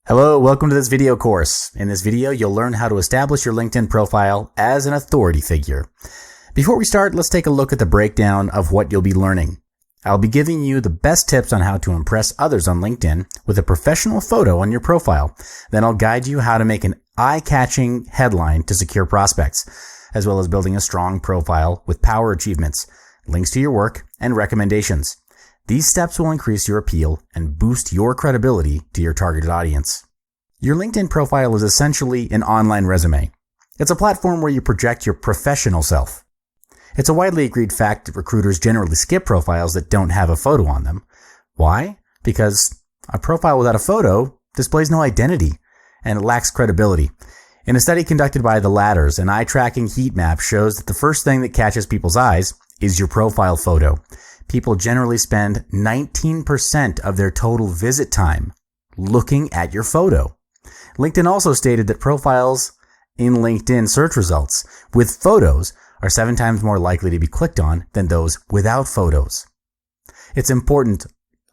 Hello, welcome to this video course. In this video, you'll learn how to establish your LinkedIn profile as an authority figure. Before we start, let's take a look at the breakdown of what you'll be learning. I'll be giving you the best tips on how to impress others on LinkedIn with a professional photo on your profile. Then I'll guide you how to make an eye-catching headline to secure prospects, as well as building a strong profile with power achievements, links to your work, and recommendations. These steps will increase your appeal and boost your credibility to your targeted audience. Your LinkedIn profile is essentially an online resume. It's a platform where you project your professional self. It's a widely agreed fact that recruiters generally skip profiles that don't have a photo on them. Why? Because a profile without a photo displays no identity and it lacks credibility. In a study conducted by The Ladders, an eye-tracking heat map shows that the first thing that catches people's eyes is your profile photo. People generally spend 19% of their total visit time looking at your photo. LinkedIn also stated that profiles in LinkedIn search results with photos are 7 times more likely to be clicked on than those without photos. It's important,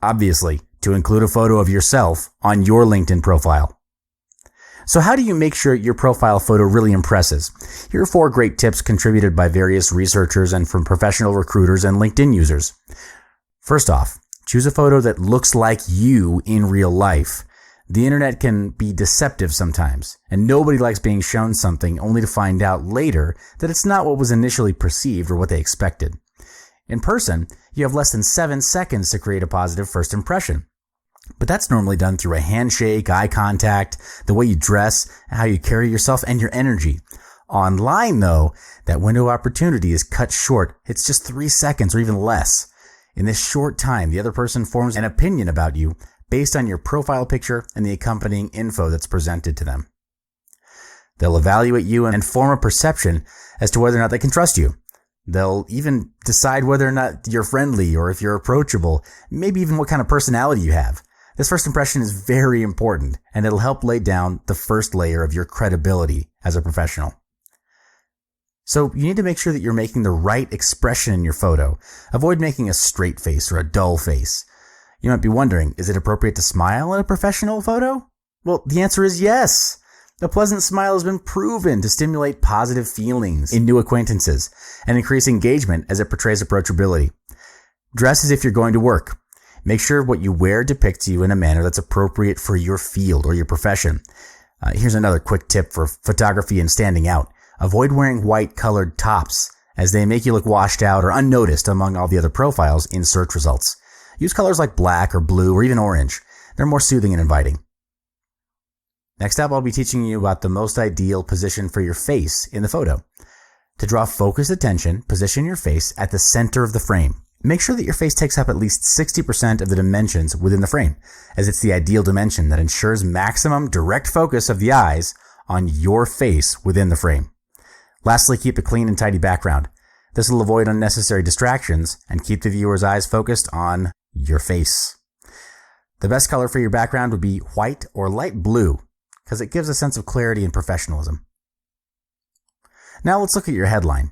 obviously, to include a photo of yourself on your LinkedIn profile. So how do you make sure your profile photo really impresses? Here are 4 great tips contributed by various researchers and from professional recruiters and LinkedIn users. First off, choose a photo that looks like you in real life. The internet can be deceptive sometimes, and nobody likes being shown something only to find out later that it's not what was initially perceived or what they expected. In person, you have less than 7 seconds to create a positive first impression. But that's normally done through a handshake, eye contact, the way you dress, how you carry yourself, and your energy. Online, though, that window of opportunity is cut short. It's just 3 seconds or even less. In this short time, the other person forms an opinion about you based on your profile picture and the accompanying info that's presented to them. They'll evaluate you and form a perception as to whether or not they can trust you. They'll even decide whether or not you're friendly or if you're approachable, maybe even what kind of personality you have. This first impression is very important, and it'll help lay down the first layer of your credibility as a professional. So you need to make sure that you're making the right expression in your photo. Avoid making a straight face or a dull face. You might be wondering, is it appropriate to smile in a professional photo? Well, the answer is yes. A pleasant smile has been proven to stimulate positive feelings in new acquaintances and increase engagement as it portrays approachability. Dress as if you're going to work. Make sure what you wear depicts you in a manner that's appropriate for your field or your profession. Here's another quick tip for photography and standing out. Avoid wearing white colored tops as they make you look washed out or unnoticed among all the other profiles in search results. Use colors like black or blue or even orange. They're more soothing and inviting. Next up, I'll be teaching you about the most ideal position for your face in the photo. To draw focused attention, position your face at the center of the frame. Make sure that your face takes up at least 60% of the dimensions within the frame, as it's the ideal dimension that ensures maximum direct focus of the eyes on your face within the frame. Lastly, keep a clean and tidy background. This will avoid unnecessary distractions and keep the viewer's eyes focused on your face. The best color for your background would be white or light blue, because it gives a sense of clarity and professionalism. Now let's look at your headline.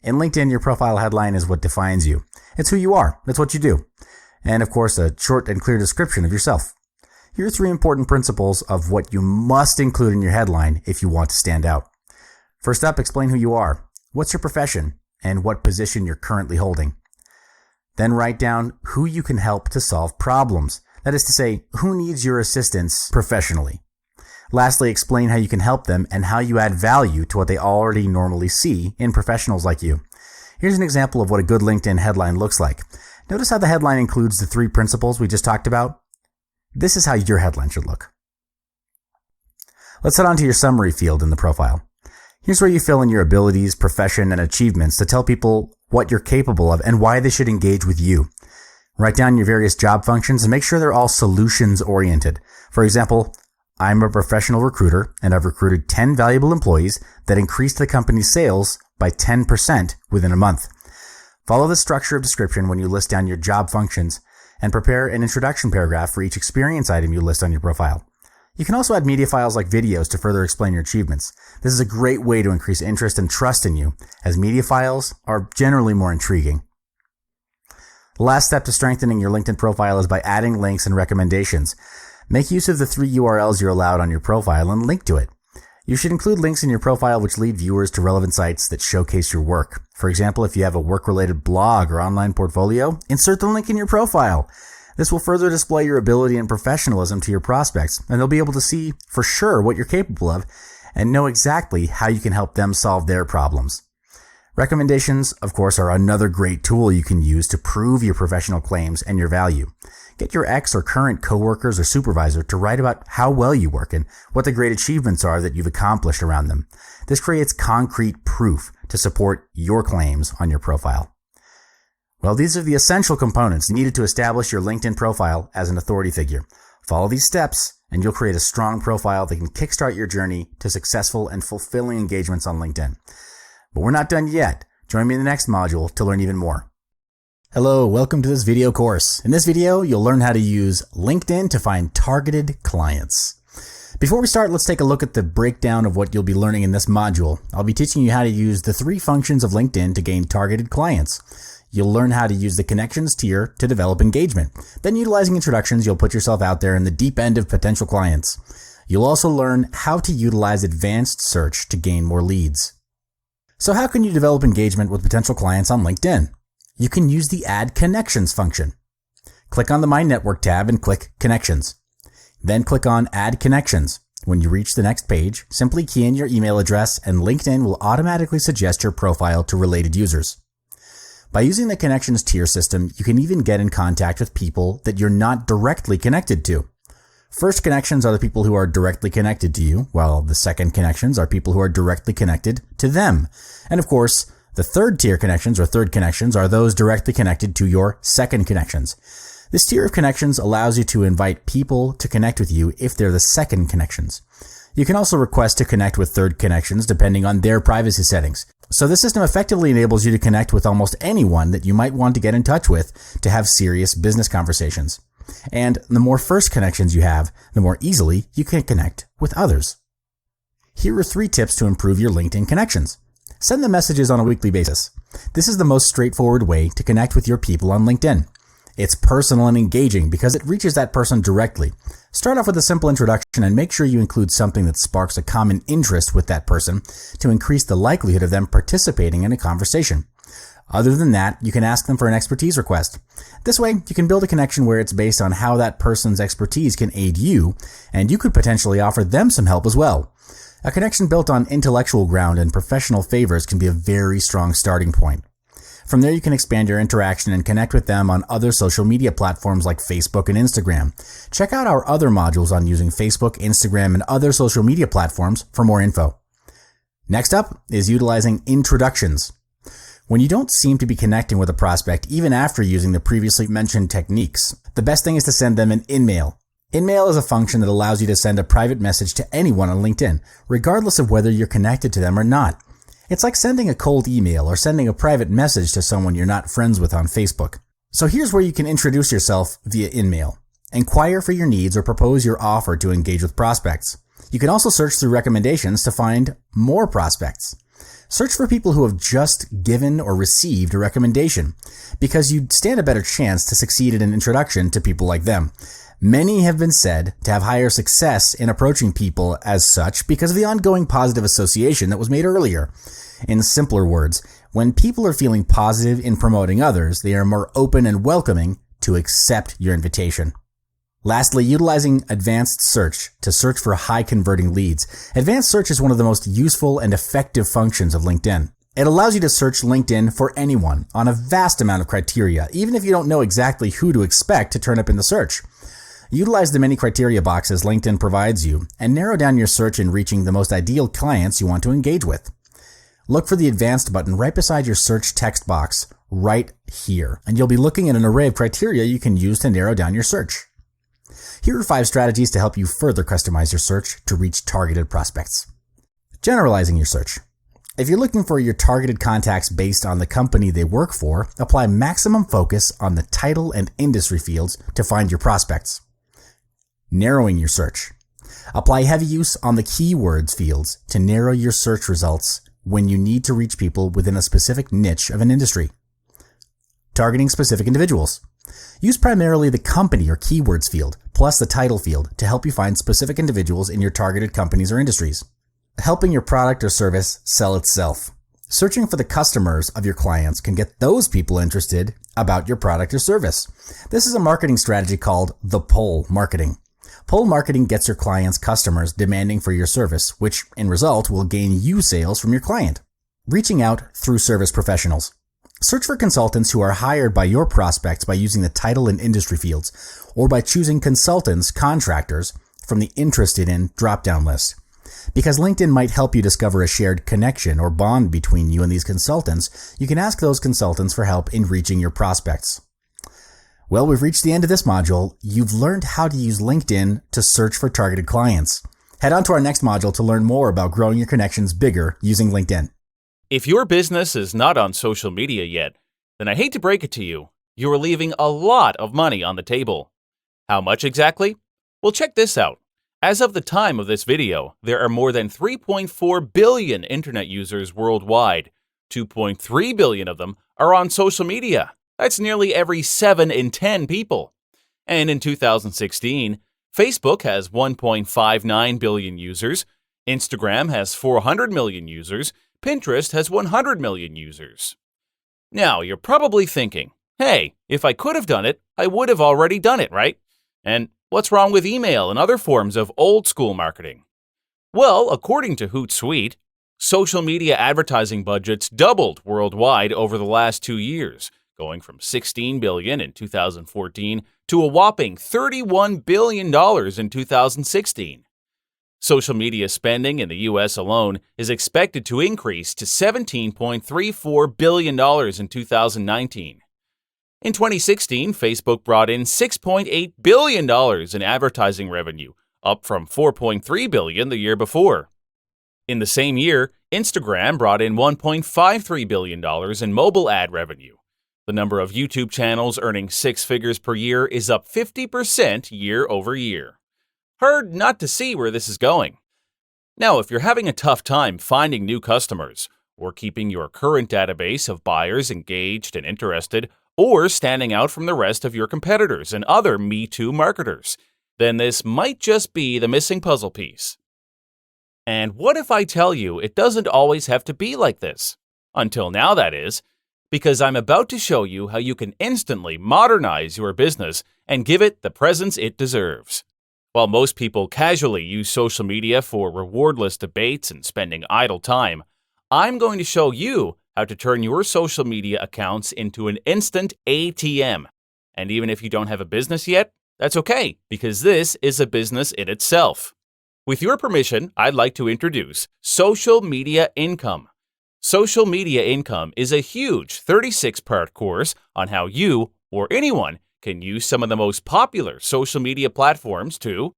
In LinkedIn, your profile headline is what defines you. It's who you are. That's what you do. And of course, a short and clear description of yourself. Here are 3 important principles of what you must include in your headline if you want to stand out. First up, explain who you are. What's your profession and what position you're currently holding? Then write down who you can help to solve problems. That is to say, who needs your assistance professionally. Lastly, explain how you can help them and how you add value to what they already normally see in professionals like you. Here's an example of what a good LinkedIn headline looks like. Notice how the headline includes the 3 principles we just talked about? This is how your headline should look. Let's head on to your summary field in the profile. Here's where you fill in your abilities, profession, and achievements to tell people what you're capable of and why they should engage with you. Write down your various job functions and make sure they're all solutions-oriented. For example, I'm a professional recruiter and I've recruited 10 valuable employees that increased the company's sales by 10% within a month. Follow the structure of description when you list down your job functions and prepare an introduction paragraph for each experience item you list on your profile. You can also add media files like videos to further explain your achievements. This is a great way to increase interest and trust in you, as media files are generally more intriguing. The last step to strengthening your LinkedIn profile is by adding links and recommendations. Make use of the 3 URLs you're allowed on your profile and link to it. You should include links in your profile which lead viewers to relevant sites that showcase your work. For example, if you have a work-related blog or online portfolio, insert the link in your profile. This will further display your ability and professionalism to your prospects, and they'll be able to see for sure what you're capable of and know exactly how you can help them solve their problems. Recommendations, of course, are another great tool you can use to prove your professional claims and your value. Get your ex or current coworkers or supervisor to write about how well you work and what the great achievements are that you've accomplished around them. This creates concrete proof to support your claims on your profile. Well, these are the essential components needed to establish your LinkedIn profile as an authority figure. Follow these steps and you'll create a strong profile that can kickstart your journey to successful and fulfilling engagements on LinkedIn. But we're not done yet. Join me in the next module to learn even more. Hello, welcome to this video course. In this video, you'll learn how to use LinkedIn to find targeted clients. Before we start, let's take a look at the breakdown of what you'll be learning in this module. I'll be teaching you how to use the 3 functions of LinkedIn to gain targeted clients. You'll learn how to use the connections tier to develop engagement. Then utilizing introductions, you'll put yourself out there in the deep end of potential clients. You'll also learn how to utilize advanced search to gain more leads. So how can you develop engagement with potential clients on LinkedIn? You can use the Add Connections function. Click on the My Network tab and click Connections. Then click on Add Connections. When you reach the next page, simply key in your email address and LinkedIn will automatically suggest your profile to related users. By using the Connections tier system, you can even get in contact with people that you're not directly connected to. First connections are the people who are directly connected to you, while the second connections are people who are directly connected to them. And of course, the third tier connections or third connections are those directly connected to your second connections. This tier of connections allows you to invite people to connect with you if they're the second connections. You can also request to connect with third connections depending on their privacy settings. So this system effectively enables you to connect with almost anyone that you might want to get in touch with to have serious business conversations. And the more first connections you have, the more easily you can connect with others. Here are 3 tips to improve your LinkedIn connections. Send them messages on a weekly basis. This is the most straightforward way to connect with your people on LinkedIn. It's personal and engaging because it reaches that person directly. Start off with a simple introduction and make sure you include something that sparks a common interest with that person to increase the likelihood of them participating in a conversation. Other than that, you can ask them for an expertise request. This way, you can build a connection where it's based on how that person's expertise can aid you, and you could potentially offer them some help as well. A connection built on intellectual ground and professional favors can be a very strong starting point. From there, you can expand your interaction and connect with them on other social media platforms like Facebook and Instagram. Check out our other modules on using Facebook, Instagram, and other social media platforms for more info. Next up is utilizing introductions. When you don't seem to be connecting with a prospect even after using the previously mentioned techniques, the best thing is to send them an InMail. InMail is a function that allows you to send a private message to anyone on LinkedIn, regardless of whether you're connected to them or not. It's like sending a cold email or sending a private message to someone you're not friends with on Facebook. So here's where you can introduce yourself via InMail. Inquire for your needs or propose your offer to engage with prospects. You can also search through recommendations to find more prospects. Search for people who have just given or received a recommendation, because you'd stand a better chance to succeed in an introduction to people like them. Many have been said to have higher success in approaching people as such because of the ongoing positive association that was made earlier. In simpler words, when people are feeling positive in promoting others, they are more open and welcoming to accept your invitation. Lastly, utilizing advanced search to search for high converting leads. Advanced search is one of the most useful and effective functions of LinkedIn. It allows you to search LinkedIn for anyone on a vast amount of criteria, even if you don't know exactly who to expect to turn up in the search. Utilize the many criteria boxes LinkedIn provides you and narrow down your search in reaching the most ideal clients you want to engage with. Look for the advanced button right beside your search text box right here, and you'll be looking at an array of criteria you can use to narrow down your search. Here are 5 strategies to help you further customize your search to reach targeted prospects. Generalizing your search. If you're looking for your targeted contacts based on the company they work for, apply maximum focus on the title and industry fields to find your prospects. Narrowing your search. Apply heavy use on the keywords fields to narrow your search results when you need to reach people within a specific niche of an industry. Targeting specific individuals. Use primarily the company or keywords field, plus the title field to help you find specific individuals in your targeted companies or industries. Helping your product or service sell itself. Searching for the customers of your clients can get those people interested about your product or service. This is a marketing strategy called the pull marketing. Pull marketing gets your clients' customers demanding for your service, which in result will gain you sales from your client. Reaching out through service professionals. Search for consultants who are hired by your prospects by using the title and industry fields, or by choosing consultants, contractors, from the interested in drop-down list. Because LinkedIn might help you discover a shared connection or bond between you and these consultants, you can ask those consultants for help in reaching your prospects. Well, we've reached the end of this module. You've learned how to use LinkedIn to search for targeted clients. Head on to our next module to learn more about growing your connections bigger using LinkedIn. If your business is not on social media yet, then I hate to break it to you, you are leaving a lot of money on the table. How much exactly? Well, check this out. As of the time of this video, there are more than 3.4 billion internet users worldwide. 2.3 billion of them are on social media. That's nearly every 7 in 10 people. And in 2016, Facebook has 1.59 billion users, Instagram has 400 million users, Pinterest has 100 million users. Now, you're probably thinking, hey, if I could have done it, I would have already done it, right? And what's wrong with email and other forms of old-school marketing? Well, according to Hootsuite, social media advertising budgets doubled worldwide over the last 2 years, going from $16 billion in 2014 to a whopping $31 billion in 2016. Social media spending in the U.S. alone is expected to increase to $17.34 billion in 2019. In 2016, Facebook brought in $6.8 billion in advertising revenue, up from $4.3 billion the year before. In the same year, Instagram brought in $1.53 billion in mobile ad revenue. The number of YouTube channels earning 6 figures per year is up 50% year over year. Hard not to see where this is going. Now, if you're having a tough time finding new customers, or keeping your current database of buyers engaged and interested, or standing out from the rest of your competitors and other Me Too marketers, then this might just be the missing puzzle piece. And what if I tell you it doesn't always have to be like this? Until now, that is, because I'm about to show you how you can instantly modernize your business and give it the presence it deserves. While most people casually use social media for rewardless debates and spending idle time, I'm going to show you how to turn your social media accounts into an instant ATM. And even if you don't have a business yet, that's okay, because this is a business in itself. With your permission, I'd like to introduce Social Media Income. Social Media Income is a huge 36-part course on how you, or anyone, can use some of the most popular social media platforms to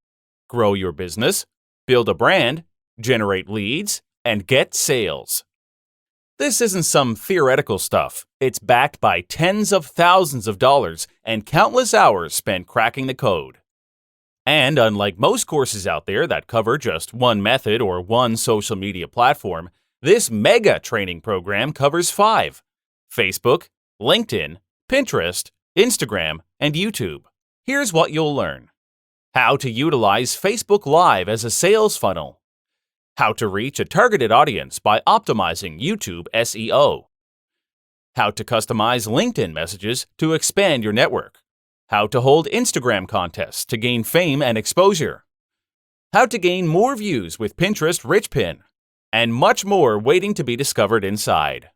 grow your business, build a brand, generate leads, and get sales. This isn't some theoretical stuff. It's backed by tens of thousands of dollars and countless hours spent cracking the code. And unlike most courses out there that cover just one method or one social media platform, this mega training program covers 5: Facebook, LinkedIn, Pinterest, Instagram, and YouTube. Here's what you'll learn. How to utilize Facebook Live as a sales funnel. How to reach a targeted audience by optimizing YouTube SEO. How to customize LinkedIn messages to expand your network. How to hold Instagram contests to gain fame and exposure. How to gain more views with Pinterest Rich Pin. And much more waiting to be discovered inside.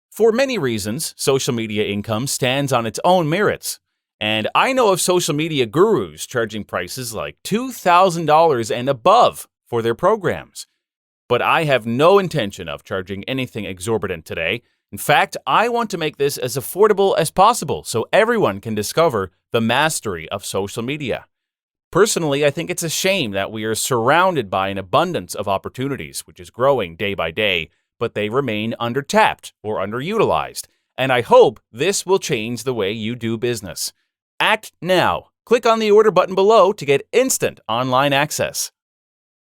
For many reasons, social media income stands on its own merits. And I know of social media gurus charging prices like $2,000 and above for their programs. But I have no intention of charging anything exorbitant today. In fact, I want to make this as affordable as possible so everyone can discover the mastery of social media. Personally, I think it's a shame that we are surrounded by an abundance of opportunities, which is growing day by day, but they remain undertapped or underutilized. And I hope this will change the way you do business. Act now. Click on the order button below to get instant online access.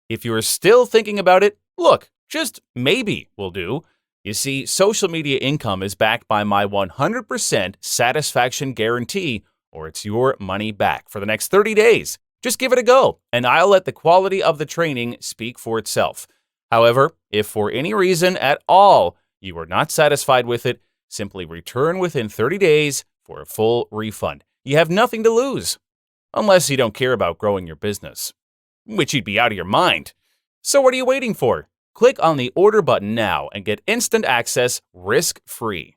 If you're still thinking about it, look, just maybe will do. You see, social media income is backed by my 100% satisfaction guarantee or it's your money back for the next 30 days. Just give it a go, and I'll let the quality of the training speak for itself. However, if for any reason at all you are not satisfied with it, simply return within 30 days for a full refund. You have nothing to lose, unless you don't care about growing your business, which you'd be out of your mind. So what are you waiting for? Click on the order button now and get instant access risk-free.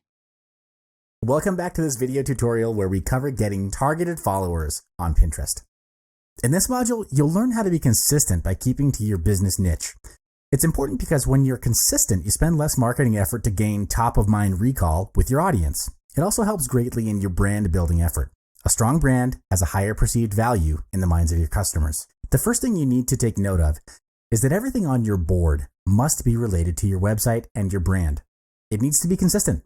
Welcome back to this video tutorial where we cover getting targeted followers on Pinterest. In this module, you'll learn how to be consistent by keeping to your business niche. It's important because when you're consistent, you spend less marketing effort to gain top-of-mind recall with your audience. It also helps greatly in your brand building effort. A strong brand has a higher perceived value in the minds of your customers. The first thing you need to take note of is that everything on your board must be related to your website and your brand. It needs to be consistent.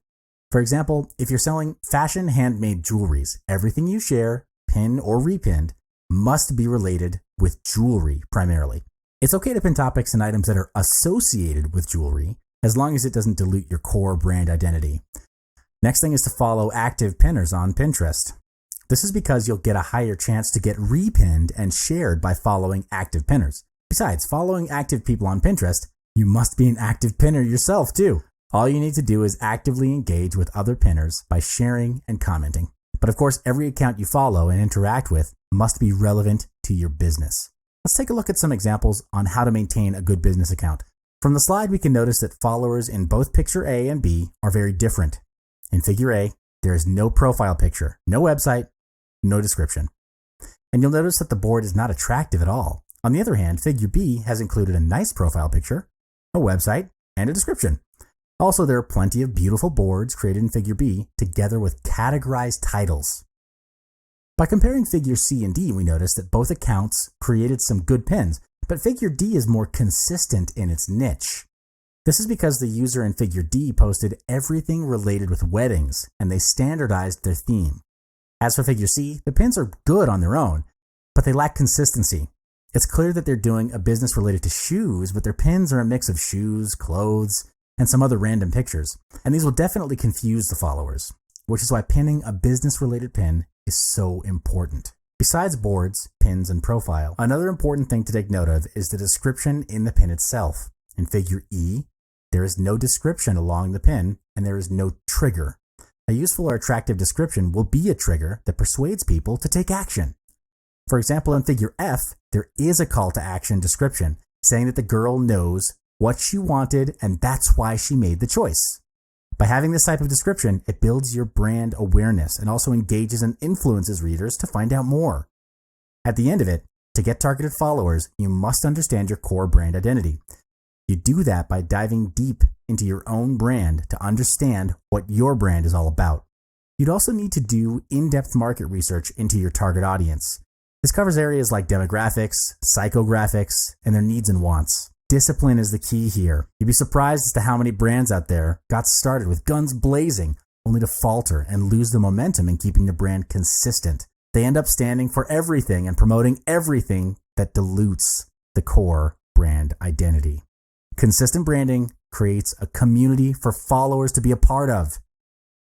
For example, if you're selling fashion handmade jewelries, everything you share, pin or repinned, must be related with jewelry primarily. It's okay to pin topics and items that are associated with jewelry as long as it doesn't dilute your core brand identity. Next thing is to follow active pinners on Pinterest. This is because you'll get a higher chance to get repinned and shared by following active pinners. Besides, following active people on Pinterest, you must be an active pinner yourself too. All you need to do is actively engage with other pinners by sharing and commenting. But of course, every account you follow and interact with must be relevant to your business. Let's take a look at some examples on how to maintain a good business account. From the slide, we can notice that followers in both picture A and B are very different. In figure A, there is no profile picture, no website, no description. And you'll notice that the board is not attractive at all. On the other hand, figure B has included a nice profile picture, a website, and a description. Also, there are plenty of beautiful boards created in figure B together with categorized titles. By comparing figure C and D, we notice that both accounts created some good pins, but figure D is more consistent in its niche. This is because the user in figure D posted everything related with weddings, and they standardized their theme. As for figure C, the pins are good on their own, but they lack consistency. It's clear that they're doing a business related to shoes, but their pins are a mix of shoes, clothes, and some other random pictures. And these will definitely confuse the followers, which is why pinning a business-related pin is so important. Besides boards, pins, and profile, another important thing to take note of is the description in the pin itself. In figure E, there is no description along the pin, and there is no trigger. A useful or attractive description will be a trigger that persuades people to take action. For example, in figure F, there is a call to action description saying that the girl knows what she wanted and that's why she made the choice. By having this type of description, it builds your brand awareness and also engages and influences readers to find out more. At the end of it, to get targeted followers, you must understand your core brand identity. You do that by diving deep into your own brand to understand what your brand is all about. You'd also need to do in-depth market research into your target audience. This covers areas like demographics, psychographics, and their needs and wants. Discipline is the key here. You'd be surprised as to how many brands out there got started with guns blazing, only to falter and lose the momentum in keeping the brand consistent. They end up standing for everything and promoting everything that dilutes the core brand identity. Consistent branding creates a community for followers to be a part of,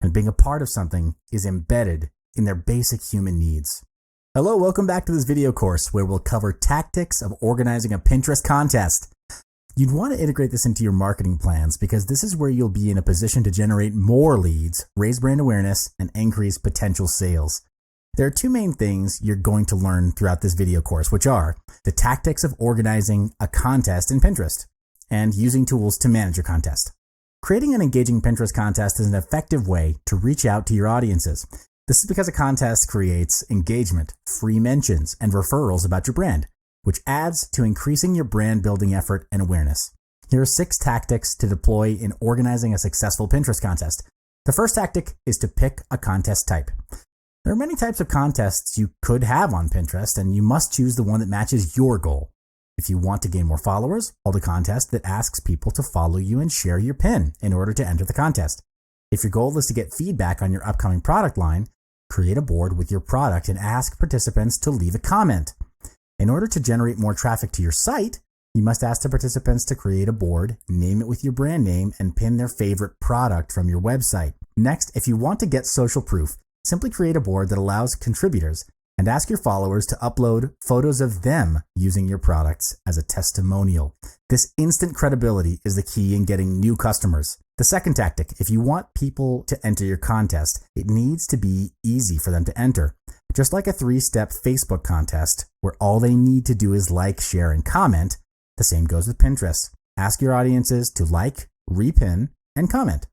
and being a part of something is embedded in their basic human needs. Hello, welcome back to this video course where we'll cover tactics of organizing a Pinterest contest. You'd want to integrate this into your marketing plans because this is where you'll be in a position to generate more leads, raise brand awareness, and increase potential sales. There are two main things you're going to learn throughout this video course, which are the tactics of organizing a contest in Pinterest and using tools to manage your contest. Creating an engaging Pinterest contest is an effective way to reach out to your audiences. This is because a contest creates engagement, free mentions, and referrals about your brand, which adds to increasing your brand building effort and awareness. Here are 6 tactics to deploy in organizing a successful Pinterest contest. The first tactic is to pick a contest type. There are many types of contests you could have on Pinterest, and you must choose the one that matches your goal. If you want to gain more followers, hold a contest that asks people to follow you and share your pin in order to enter the contest. If your goal is to get feedback on your upcoming product line, create a board with your product and ask participants to leave a comment. In order to generate more traffic to your site, you must ask the participants to create a board, name it with your brand name, and pin their favorite product from your website. Next, if you want to get social proof, Simply create a board that allows contributors and ask your followers to upload photos of them using your products as a testimonial. This instant credibility is the key in getting new customers. The second tactic, if you want people to enter your contest, it needs to be easy for them to enter. Just like a 3-step Facebook contest, where all they need to do is like, share, and comment, the same goes with Pinterest. Ask your audiences to like, repin, and comment.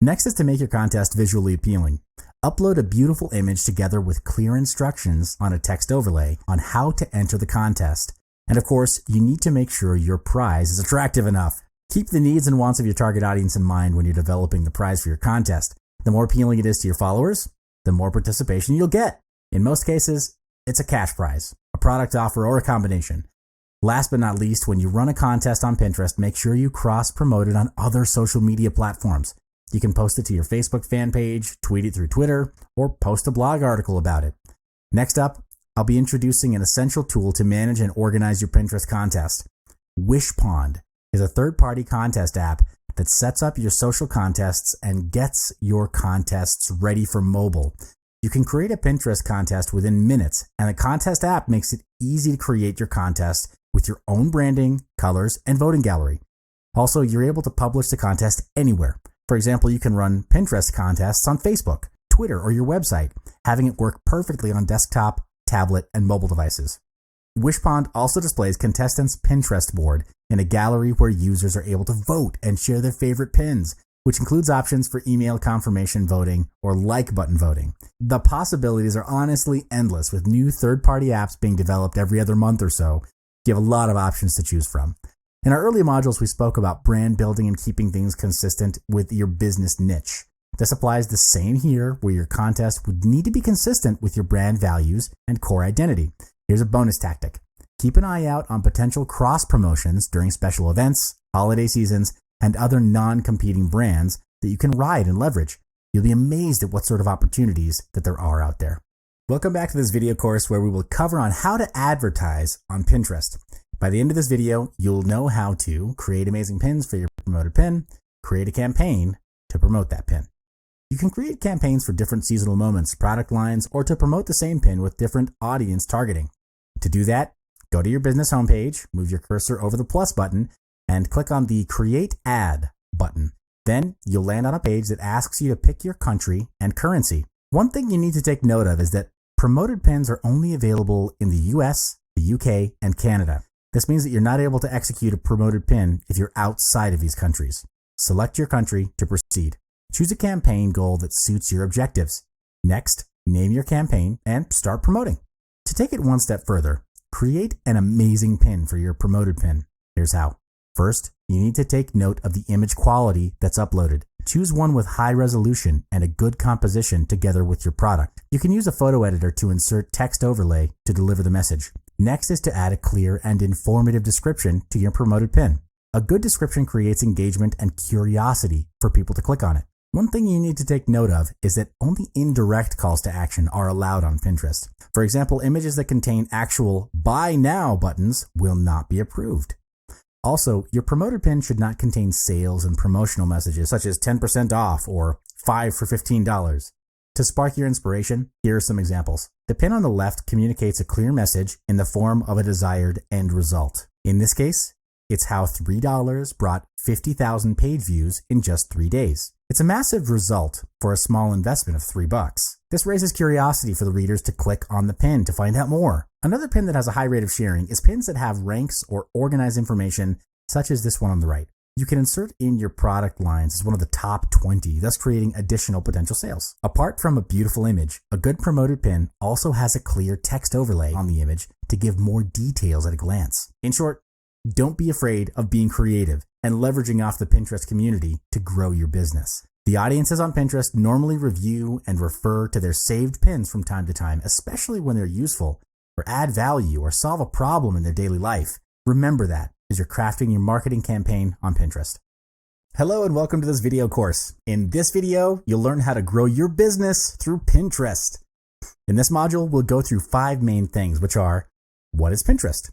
Next is to make your contest visually appealing. Upload a beautiful image together with clear instructions on a text overlay on how to enter the contest. And of course, you need to make sure your prize is attractive enough. Keep the needs and wants of your target audience in mind when you're developing the prize for your contest. The more appealing it is to your followers, the more participation you'll get. In most cases, it's a cash prize, a product offer, or a combination. Last but not least, when you run a contest on Pinterest, make sure you cross-promote it on other social media platforms. You can post it to your Facebook fan page, tweet it through Twitter, or post a blog article about it. Next up, I'll be introducing an essential tool to manage and organize your Pinterest contest. Wishpond is a third-party contest app that sets up your social contests and gets your contests ready for mobile. You can create a Pinterest contest within minutes, and the contest app makes it easy to create your contest with your own branding, colors, and voting gallery. Also, you're able to publish the contest anywhere. For example, you can run Pinterest contests on Facebook, Twitter, or your website, having it work perfectly on desktop, tablet, and mobile devices. Wishpond also displays contestants' Pinterest board in a gallery where users are able to vote and share their favorite pins, which includes options for email confirmation voting or like button voting. The possibilities are honestly endless, with new third-party apps being developed every other month or so. You have a lot of options to choose from. In our earlier modules, we spoke about brand building and keeping things consistent with your business niche. This applies the same here, where your contest would need to be consistent with your brand values and core identity. Here's a bonus tactic. Keep an eye out on potential cross-promotions during special events, holiday seasons, and other non-competing brands that you can ride and leverage. You'll be amazed at what sort of opportunities that there are out there. Welcome back to this video course where we will cover on how to advertise on Pinterest. By the end of this video, you'll know how to create amazing pins for your promoted pin, create a campaign to promote that pin. You can create campaigns for different seasonal moments, product lines, or to promote the same pin with different audience targeting. To do that, go to your business homepage, move your cursor over the plus button, and click on the Create Ad button. Then you'll land on a page that asks you to pick your country and currency. One thing you need to take note of is that promoted pins are only available in the US, the UK, and Canada. This means that you're not able to execute a promoted pin if you're outside of these countries. Select your country to proceed. Choose a campaign goal that suits your objectives. Next, name your campaign and start promoting. To take it one step further, create an amazing pin for your promoted pin. Here's how. First, you need to take note of the image quality that's uploaded. Choose one with high resolution and a good composition together with your product. You can use a photo editor to insert text overlay to deliver the message. Next is to add a clear and informative description to your promoted pin. A good description creates engagement and curiosity for people to click on it. One thing you need to take note of is that only indirect calls to action are allowed on Pinterest. For example, images that contain actual buy now buttons will not be approved. Also, your promoted pin should not contain sales and promotional messages such as 10% off or 5 for $15. To spark your inspiration, here are some examples. The pin on the left communicates a clear message in the form of a desired end result. In this case, it's how $3 brought 50,000 page views in just 3 days. It's a massive result for a small investment of $3. This raises curiosity for the readers to click on the pin to find out more. Another pin that has a high rate of sharing is pins that have ranks or organized information, such as this one on the right. You can insert in your product lines as one of the top 20, thus creating additional potential sales. Apart from a beautiful image, a good promoted pin also has a clear text overlay on the image to give more details at a glance. In short, don't be afraid of being creative and leveraging off the Pinterest community to grow your business. The audiences on Pinterest normally review and refer to their saved pins from time to time, especially when they're useful or add value or solve a problem in their daily life. Remember that as you're crafting your marketing campaign on Pinterest. Hello and welcome to this video course. In this video, you'll learn how to grow your business through Pinterest. In this module, we'll go through 5 main things, which are: what is Pinterest?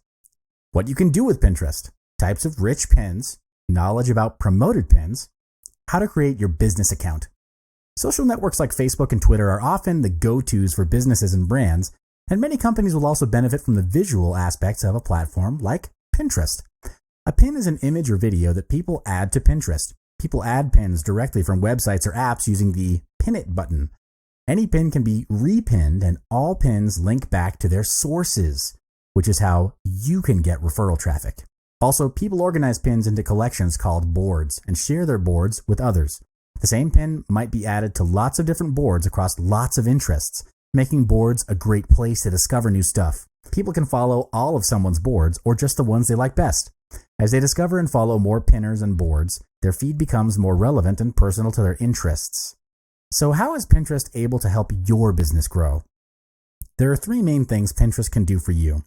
What you can do with Pinterest, types of rich pins, knowledge about promoted pins, how to create your business account. Social networks like Facebook and Twitter are often the go-tos for businesses and brands, and many companies will also benefit from the visual aspects of a platform like Pinterest. A pin is an image or video that people add to Pinterest. People add pins directly from websites or apps using the Pin It button. Any pin can be repinned, and all pins link back to their sources, which is how you can get referral traffic. Also, people organize pins into collections called boards and share their boards with others. The same pin might be added to lots of different boards across lots of interests, making boards a great place to discover new stuff. People can follow all of someone's boards or just the ones they like best. As they discover and follow more pinners and boards, their feed becomes more relevant and personal to their interests. So how is Pinterest able to help your business grow? There are 3 main things Pinterest can do for you.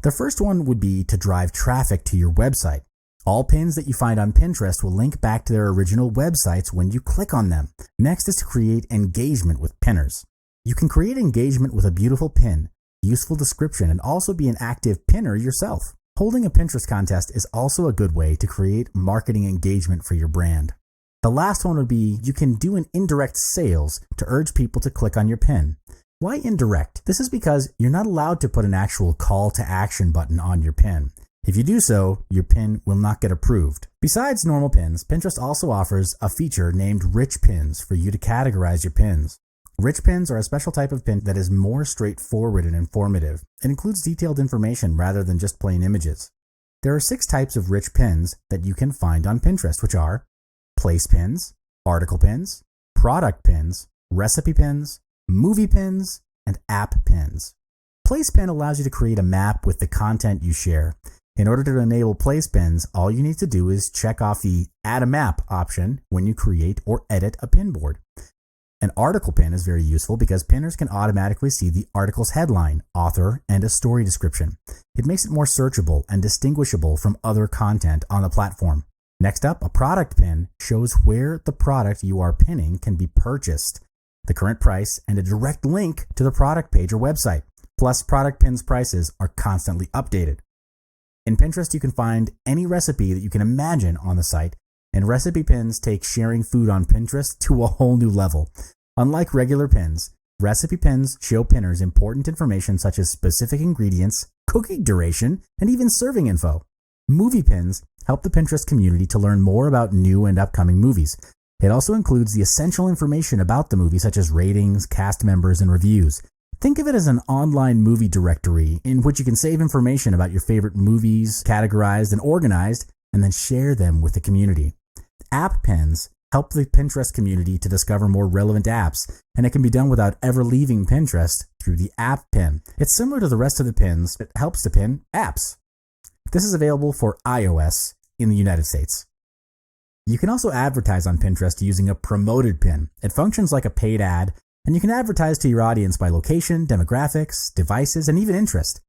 The first one would be to drive traffic to your website. All pins that you find on Pinterest will link back to their original websites when you click on them. Next is to create engagement with pinners. You can create engagement with a beautiful pin, useful description, and also be an active pinner yourself. Holding a Pinterest contest is also a good way to create marketing engagement for your brand. The last one would be you can do an indirect sales to urge people to click on your pin. Why indirect? This is because you're not allowed to put an actual call to action button on your pin. If you do so, your pin will not get approved. Besides normal pins, Pinterest also offers a feature named Rich Pins for you to categorize your pins. Rich pins are a special type of pin that is more straightforward and informative. It includes detailed information rather than just plain images. There are 6 types of rich pins that you can find on Pinterest, which are place pins, article pins, product pins, recipe pins, movie pins, and app pins. Place pin allows you to create a map with the content you share. In order to enable place pins, all you need to do is check off the Add a Map option when you create or edit a pin board. An article pin is very useful because pinners can automatically see the article's headline, author, and a story description. It makes it more searchable and distinguishable from other content on the platform. Next up, a product pin shows where the product you are pinning can be purchased, the current price, and a direct link to the product page or website. Plus, product pins' prices are constantly updated. In Pinterest, you can find any recipe that you can imagine on the site, and recipe pins take sharing food on Pinterest to a whole new level. Unlike regular pins, recipe pins show pinners important information such as specific ingredients, cooking duration, and even serving info. Movie pins help the Pinterest community to learn more about new and upcoming movies. It also includes the essential information about the movie such as ratings, cast members, and reviews. Think of it as an online movie directory in which you can save information about your favorite movies, categorized and organized, and then share them with the community. App pins help the Pinterest community to discover more relevant apps, and it can be done without ever leaving Pinterest through the app pin. It's similar to the rest of the pins, it helps to pin apps. This is available for iOS in the United States. You can also advertise on Pinterest using a promoted pin. It functions like a paid ad, and you can advertise to your audience by location, demographics, devices, and even interest.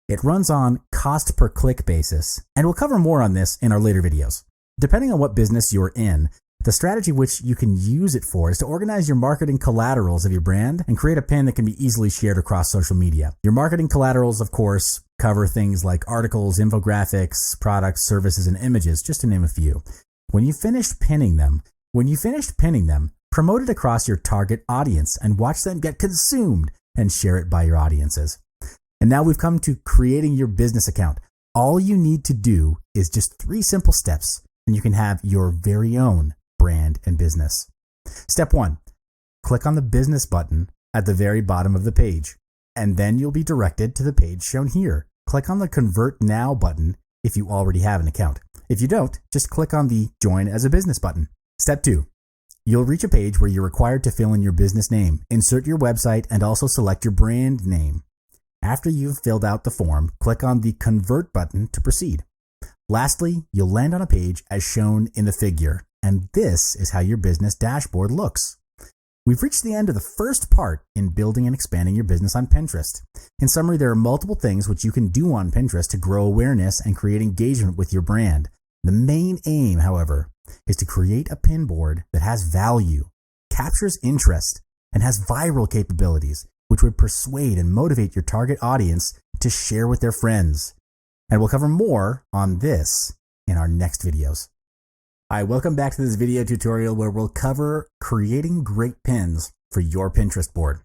It runs on cost per click basis, and we'll cover more on this in our later videos. Depending on what business you're in, the strategy which you can use it for is to organize your marketing collaterals of your brand and create a pin that can be easily shared across social media. Your marketing collaterals, of course, cover things like articles, infographics, products, services, and images, just to name a few. When you finished pinning them, promote it across your target audience and watch them get consumed and share it by your audiences. And now we've come to creating your business account. All you need to do is just 3 simple steps, and you can have your very own brand and business. Step 1, click on the business button at the very bottom of the page, and then you'll be directed to the page shown here. Click on the Convert Now button if you already have an account. If you don't, just click on the Join as a Business button. Step 2, you'll reach a page where you're required to fill in your business name, insert your website, and also select your brand name. After you've filled out the form, click on the Convert button to proceed. Lastly, you'll land on a page as shown in the figure, and this is how your business dashboard looks. We've reached the end of the first part in building and expanding your business on Pinterest. In summary, there are multiple things which you can do on Pinterest to grow awareness and create engagement with your brand. The main aim, however, is to create a pin board that has value, captures interest, and has viral capabilities, which would persuade and motivate your target audience to share with their friends. And we'll cover more on this in our next videos. Hi, welcome back to this video tutorial where we'll cover creating great pins for your Pinterest board.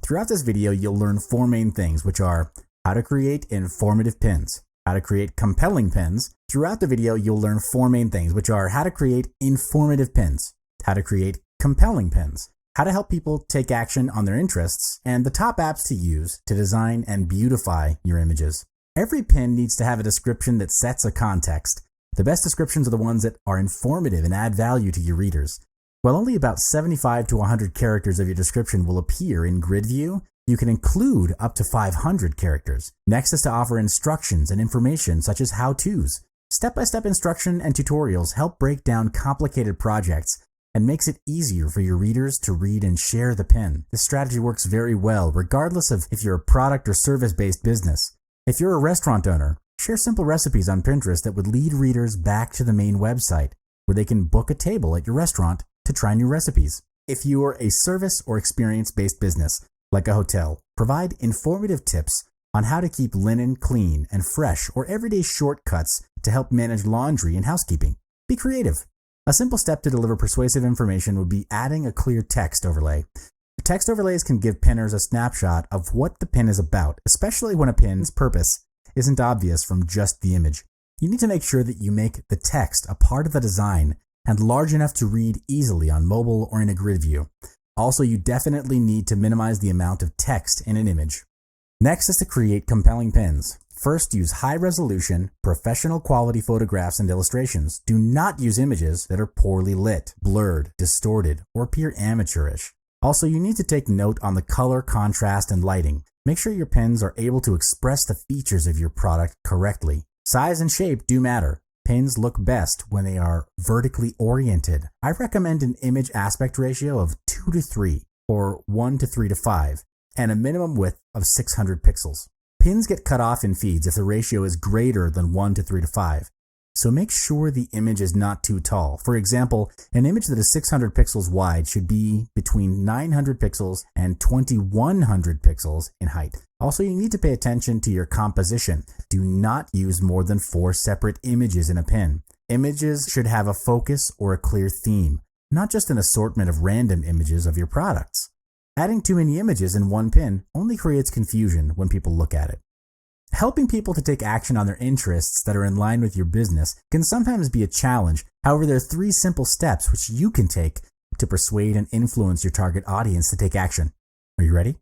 Throughout this video, you'll learn four main things, which are how to create informative pins, how to create compelling pins. Throughout the video, you'll learn four main things, which are how to create informative pins, how to create compelling pins, how to help people take action on their interests, and the top apps to use to design and beautify your images. Every pin needs to have a description that sets a context. The best descriptions are the ones that are informative and add value to your readers. While only about 75 to 100 characters of your description will appear in grid view, you can include up to 500 characters. Next is to offer instructions and information such as how-tos. Step-by-step instruction and tutorials help break down complicated projects and makes it easier for your readers to read and share the pin. This strategy works very well regardless of if you're a product or service-based business. If you're a restaurant owner, share simple recipes on Pinterest that would lead readers back to the main website, where they can book a table at your restaurant to try new recipes. If you are a service or experience-based business, like a hotel, provide informative tips on how to keep linen clean and fresh or everyday shortcuts to help manage laundry and housekeeping. Be creative. A simple step to deliver persuasive information would be adding a clear text overlay. Text overlays can give pinners a snapshot of what the pin is about, especially when a pin's purpose isn't obvious from just the image. You need to make sure that you make the text a part of the design and large enough to read easily on mobile or in a grid view. Also, you definitely need to minimize the amount of text in an image. Next is to create compelling pins. First, use high-resolution, professional quality photographs and illustrations. Do not use images that are poorly lit, blurred, distorted, or appear amateurish. Also, you need to take note on the color, contrast, and lighting. Make sure your pins are able to express the features of your product correctly. Size and shape do matter. Pins look best when they are vertically oriented. I recommend an image aspect ratio of 2 to 3 or 1 to 3 to 5 and a minimum width of 600 pixels. Pins get cut off in feeds if the ratio is greater than 1 to 3 to 5. So make sure the image is not too tall. For example, an image that is 600 pixels wide should be between 900 pixels and 2100 pixels in height. Also, you need to pay attention to your composition. Do not use more than 4 separate images in a pin. Images should have a focus or a clear theme, not just an assortment of random images of your products. Adding too many images in one pin only creates confusion when people look at it. Helping people to take action on their interests that are in line with your business can sometimes be a challenge. However, there are 3 simple steps which you can take to persuade and influence your target audience to take action. Are you ready?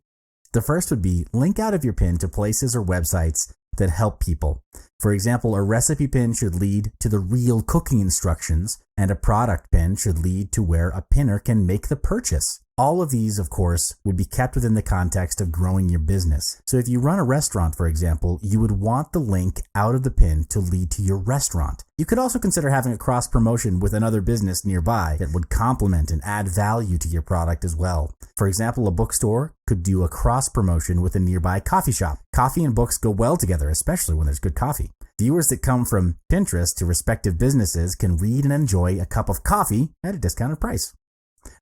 The first would be link out of your pin to places or websites that help people. For example, a recipe pin should lead to the real cooking instructions, and a product pin should lead to where a pinner can make the purchase. All of these, of course, would be kept within the context of growing your business. So if you run a restaurant, for example, you would want the link out of the pin to lead to your restaurant. You could also consider having a cross promotion with another business nearby that would complement and add value to your product as well. For example, a bookstore could do a cross promotion with a nearby coffee shop. Coffee and books go well together, especially when there's good coffee. Viewers that come from Pinterest to respective businesses can read and enjoy a cup of coffee at a discounted price.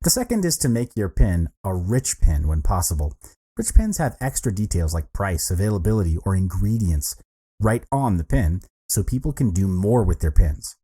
The second is to make your pin a rich pin when possible. Rich pins have extra details like price, availability, or ingredients right on the pin, so people can do more with their pins.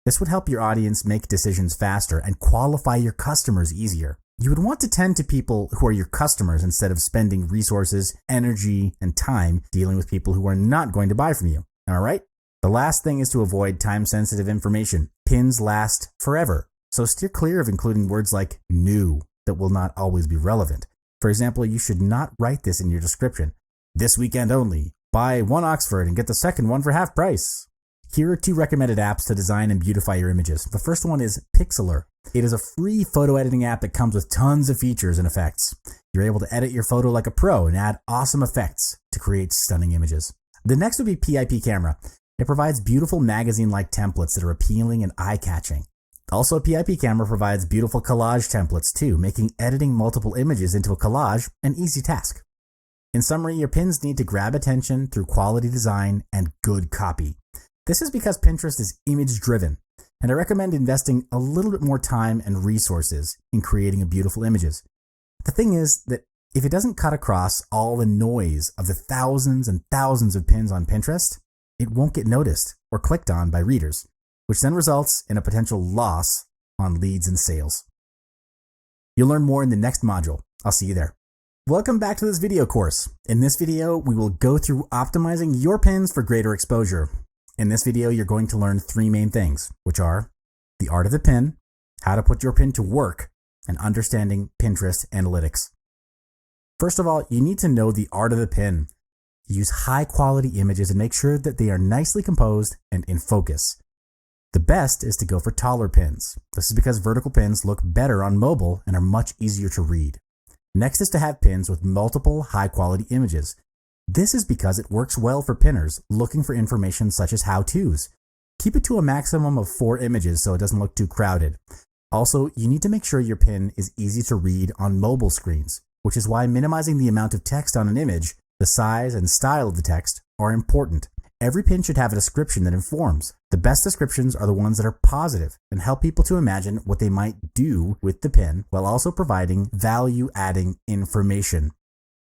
This would help your audience make decisions faster and qualify your customers easier. You would want to tend to people who are your customers instead of spending resources, energy, and time dealing with people who are not going to buy from you. All right? The last thing is to avoid time-sensitive information. Pins last forever. So steer clear of including words like new that will not always be relevant. For example, you should not write this in your description. This weekend only. Buy 1 Oxford and get the second one for half price. Here are 2 recommended apps to design and beautify your images. The first one is Pixlr. It is a free photo editing app that comes with tons of features and effects. You're able to edit your photo like a pro and add awesome effects to create stunning images. The next would be PIP Camera. It provides beautiful magazine-like templates that are appealing and eye-catching. Also, PIP Camera provides beautiful collage templates too, making editing multiple images into a collage an easy task. In summary, your pins need to grab attention through quality design and good copy. This is because Pinterest is image-driven, and I recommend investing a little bit more time and resources in creating beautiful images. The thing is that if it doesn't cut across all the noise of the thousands and thousands of pins on Pinterest, it won't get noticed or clicked on by readers. which then results in a potential loss on leads and sales. You'll learn more in the next module. I'll see you there. Welcome back to this video course. In this video, we will go through optimizing your pins for greater exposure. In this video, you're going to learn three main things, which are the art of the pin, how to put your pin to work, and understanding Pinterest analytics. First of all, you need to know the art of the pin. Use high quality images and make sure that they are nicely composed and in focus. The best is to go for taller pins. This is because vertical pins look better on mobile and are much easier to read. Next is to have pins with multiple high-quality images. This is because it works well for pinners looking for information such as how-tos. Keep it to a maximum of 4 images so it doesn't look too crowded. Also, you need to make sure your pin is easy to read on mobile screens, which is why minimizing the amount of text on an image, the size and style of the text are important. Every pin should have a description that informs. The best descriptions are the ones that are positive and help people to imagine what they might do with the pin while also providing value-adding information.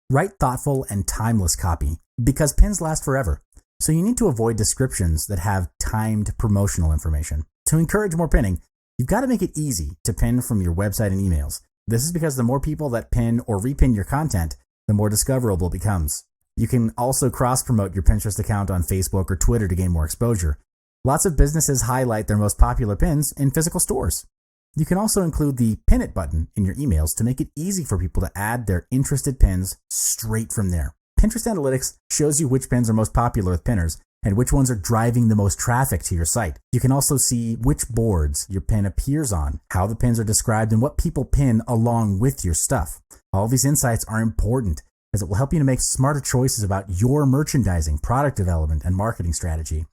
Write thoughtful and timeless copy because pins last forever. So you need to avoid descriptions that have timed promotional information. To encourage more pinning, you've got to make it easy to pin from your website and emails. This is because the more people that pin or repin your content, the more discoverable it becomes. You can also cross-promote your Pinterest account on Facebook or Twitter to gain more exposure. Lots of businesses highlight their most popular pins in physical stores. You can also include the Pin It button in your emails to make it easy for people to add their interested pins straight from there. Pinterest Analytics shows you which pins are most popular with pinners and which ones are driving the most traffic to your site. You can also see which boards your pin appears on, how the pins are described, and what people pin along with your stuff. All these insights are important, as it will help you to make smarter choices about your merchandising, product development, and marketing strategy.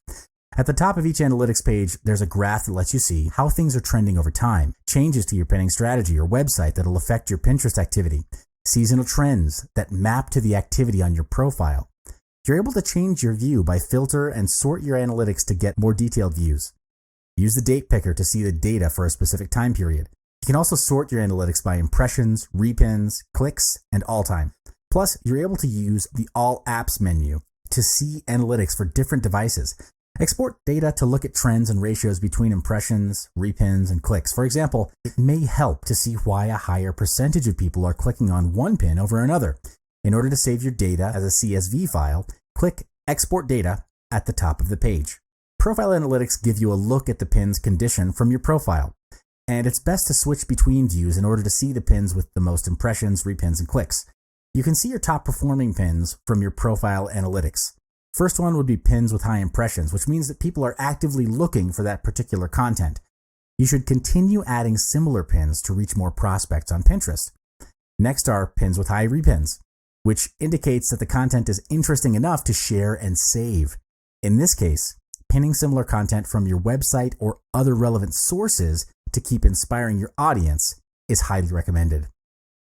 At the top of each analytics page, there's a graph that lets you see how things are trending over time, changes to your pinning strategy or website that will affect your Pinterest activity, seasonal trends that map to the activity on your profile. You're able to change your view by filter and sort your analytics to get more detailed views. Use the date picker to see the data for a specific time period. You can also sort your analytics by impressions, repins, clicks, and all time. Plus, you're able to use the All Apps menu to see analytics for different devices. Export data to look at trends and ratios between impressions, repins, and clicks. For example, it may help to see why a higher percentage of people are clicking on one pin over another. In order to save your data as a CSV file, click Export Data at the top of the page. Profile Analytics give you a look at the pin's condition from your profile, and it's best to switch between views in order to see the pins with the most impressions, repins, and clicks. You can see your top performing pins from your profile analytics. First one would be pins with high impressions, which means that people are actively looking for that particular content. You should continue adding similar pins to reach more prospects on Pinterest. Next are pins with high repins, which indicates that the content is interesting enough to share and save. In this case, pinning similar content from your website or other relevant sources to keep inspiring your audience is highly recommended.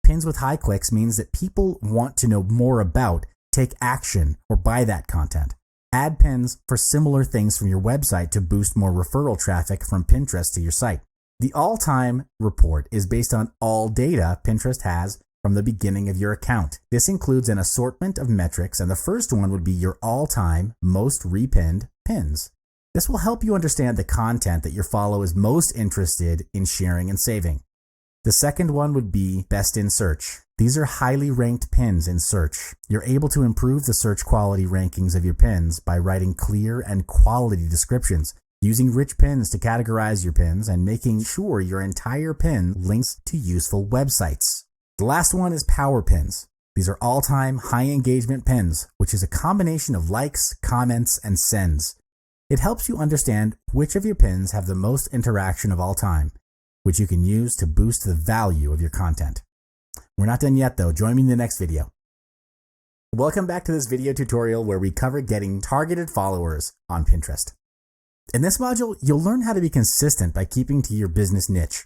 Pins with high clicks means that people want to know more about, take action, or buy that content. Add pins for similar things from your website to boost more referral traffic from Pinterest to your site. The all-time report is based on all data Pinterest has from the beginning of your account. This includes an assortment of metrics, and the first one would be your all-time most repinned pins. This will help you understand the content that your follower is most interested in sharing and saving. The second one would be best in search. These are highly ranked pins in search. You're able to improve the search quality rankings of your pins by writing clear and quality descriptions, using rich pins to categorize your pins, and making sure your entire pin links to useful websites. The last one is power pins. These are all-time high engagement pins, which is a combination of likes, comments, and sends. It helps you understand which of your pins have the most interaction of all time, which you can use to boost the value of your content. We're not done yet though, join me in the next video. Welcome back to this video tutorial where we cover getting targeted followers on Pinterest. In this module, you'll learn how to be consistent by keeping to your business niche.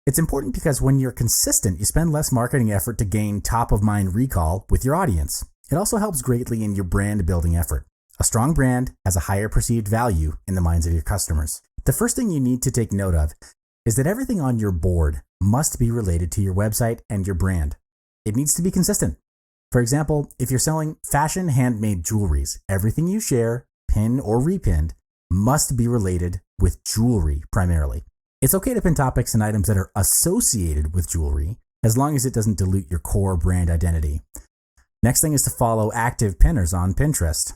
It's important because when you're consistent, you spend less marketing effort to gain top-of-mind recall with your audience. It also helps greatly in your brand building effort. A strong brand has a higher perceived value in the minds of your customers. The first thing you need to take note of is that everything on your board must be related to your website and your brand. It needs to be consistent. For example, if you're selling fashion handmade jewelries, everything you share, pin or repinned, must be related with jewelry primarily. It's okay to pin topics and items that are associated with jewelry, as long as it doesn't dilute your core brand identity. Next thing is to follow active pinners on Pinterest.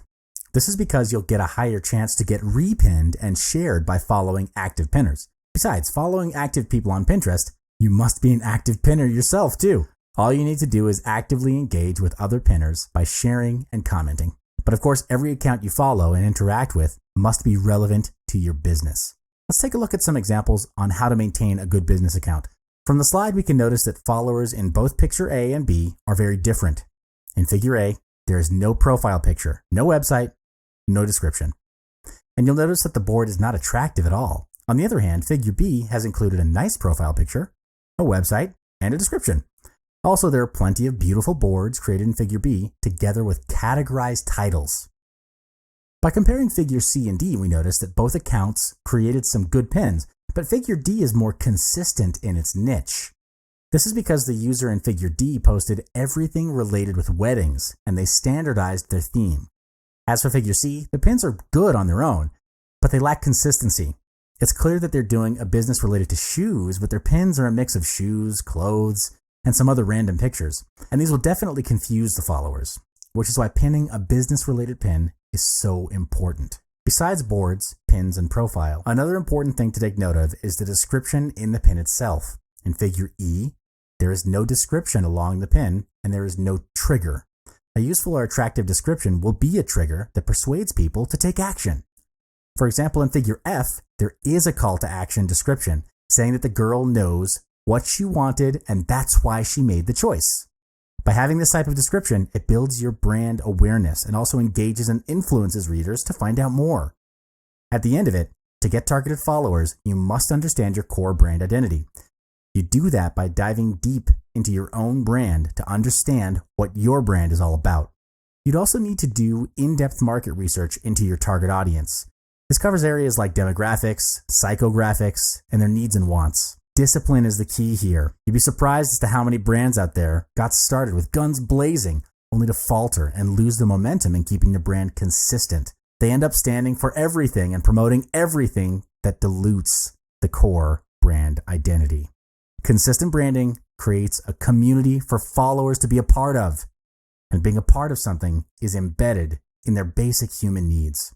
This is because you'll get a higher chance to get repinned and shared by following active pinners. Besides, following active people on Pinterest, you must be an active pinner yourself too. All you need to do is actively engage with other pinners by sharing and commenting. But of course, every account you follow and interact with must be relevant to your business. Let's take a look at some examples on how to maintain a good business account. From the slide, we can notice that followers in both picture A and B are very different. In figure A, there is no profile picture, no website, no description. And you'll notice that the board is not attractive at all. On the other hand, figure B has included a nice profile picture, a website, and a description. Also, there are plenty of beautiful boards created in figure B together with categorized titles. By comparing figure C and D, we notice that both accounts created some good pins, but figure D is more consistent in its niche. This is because the user in figure D posted everything related with weddings, and they standardized their theme. As for figure C, the pins are good on their own, but they lack consistency. It's clear that they're doing a business related to shoes, but their pins are a mix of shoes, clothes, and some other random pictures. And these will definitely confuse the followers, which is why pinning a business-related pin is so important. Besides boards, pins, and profile, another important thing to take note of is the description in the pin itself. In figure E, there is no description along the pin, and there is no trigger. A useful or attractive description will be a trigger that persuades people to take action. For example, in figure F, there is a call to action description saying that the girl knows what she wanted and that's why she made the choice. By having this type of description, it builds your brand awareness and also engages and influences readers to find out more. At the end of it, to get targeted followers, you must understand your core brand identity. You do that by diving deep into your own brand to understand what your brand is all about. You'd also need to do in-depth market research into your target audience. This covers areas like demographics, psychographics, and their needs and wants. Discipline is the key here. You'd be surprised as to how many brands out there got started with guns blazing, only to falter and lose the momentum in keeping the brand consistent. They end up standing for everything and promoting everything that dilutes the core brand identity. Consistent branding creates a community for followers to be a part of, and being a part of something is embedded in their basic human needs.